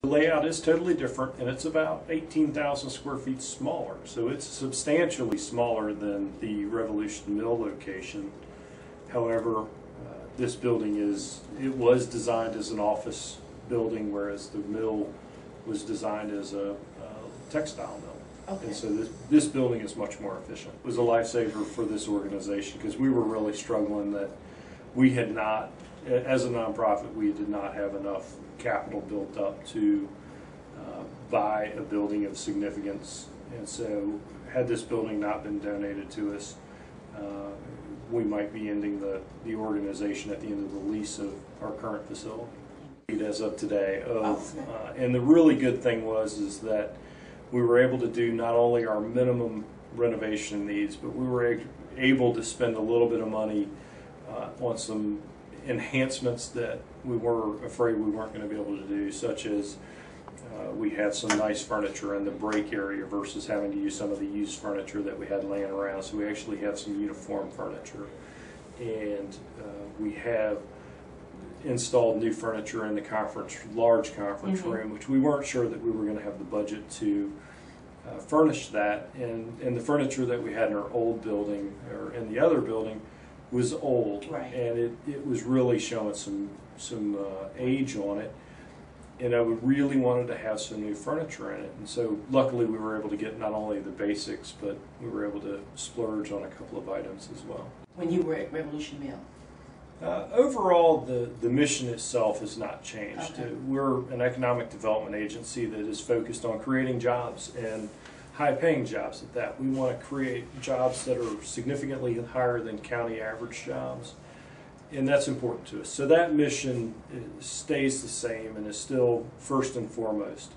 The layout is totally different, and it's about 18,000 square feet smaller, so it's substantially smaller than the Revolution Mill location. However, this building was designed as an office building, whereas the mill was designed as a textile mill. Okay. And so this building is much more efficient. It was a lifesaver for this organization because we were really struggling that we had not, as a nonprofit, we did not have enough capital built up to buy a building of significance. And so had this building not been donated to us, we might be ending the organization at the end of the lease of our current facility as of today. And the really good thing is that we were able to do not only our minimum renovation needs, but we were able to spend a little bit of money on some enhancements that we were afraid we weren't going to be able to do, such as we have some nice furniture in the break area versus having to use some of the used furniture that we had laying around. So we actually have some uniform furniture, and we have installed new furniture in the large conference room, which we weren't sure that we were going to have the budget to furnish that. And the furniture that we had in our old building, or in the other building, was old, right, and it was really showing some age on it. And I really wanted to have some new furniture in it. And so luckily we were able to get not only the basics, but we were able to splurge on a couple of items as well. When you were at Revolution Mill? Overall, the mission itself has not changed. Okay. We're an economic development agency that is focused on creating jobs, and high-paying jobs at that. We want to create jobs that are significantly higher than county average jobs. And that's important to us. So that mission stays the same and is still first and foremost.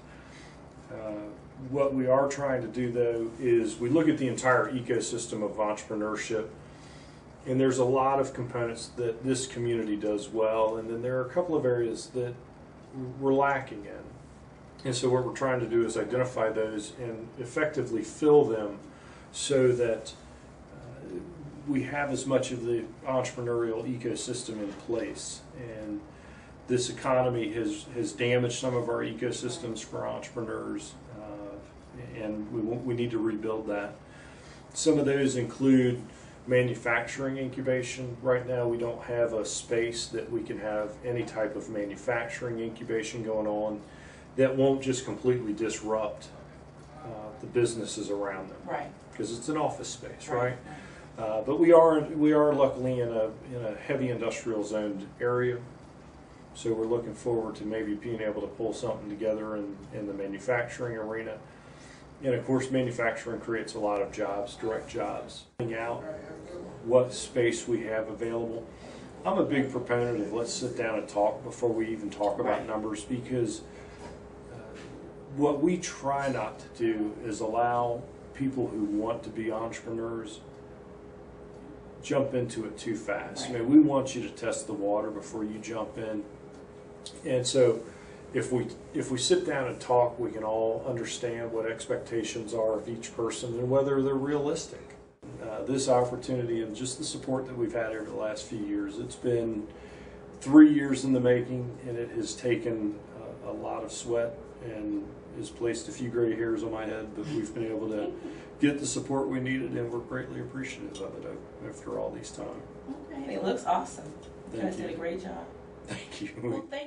What we are trying to do, though, is we look at the entire ecosystem of entrepreneurship, and there's a lot of components that this community does well, and then there are a couple of areas that we're lacking in. And so what we're trying to do is identify those and effectively fill them so that we have as much of the entrepreneurial ecosystem in place. And this economy has damaged some of our ecosystems for entrepreneurs, and we need to rebuild that. Some of those include manufacturing incubation. Right now we don't have a space that we can have any type of manufacturing incubation going on that won't just completely disrupt the businesses around them. Right. Because it's an office space, right? But we are luckily in a heavy industrial zoned area, so we're looking forward to maybe being able to pull something together in the manufacturing arena. And of course, manufacturing creates a lot of jobs, direct jobs. Finding out what space we have available. I'm a big proponent of let's sit down and talk before we even talk about numbers, because what we try not to do is allow people who want to be entrepreneurs jump into it too fast. I mean, we want you to test the water before you jump in. And so if we sit down and talk, we can all understand what expectations are of each person and whether they're realistic. This opportunity and just the support that we've had over the last few years, it's been 3 years in the making, and it has taken a lot of sweat and has placed a few gray hairs on my head, but we've been able to get the support we needed, and we're greatly appreciative of it after all these time. Okay, it looks awesome. You guys Thank you. did a great job. Thank you. Well, thank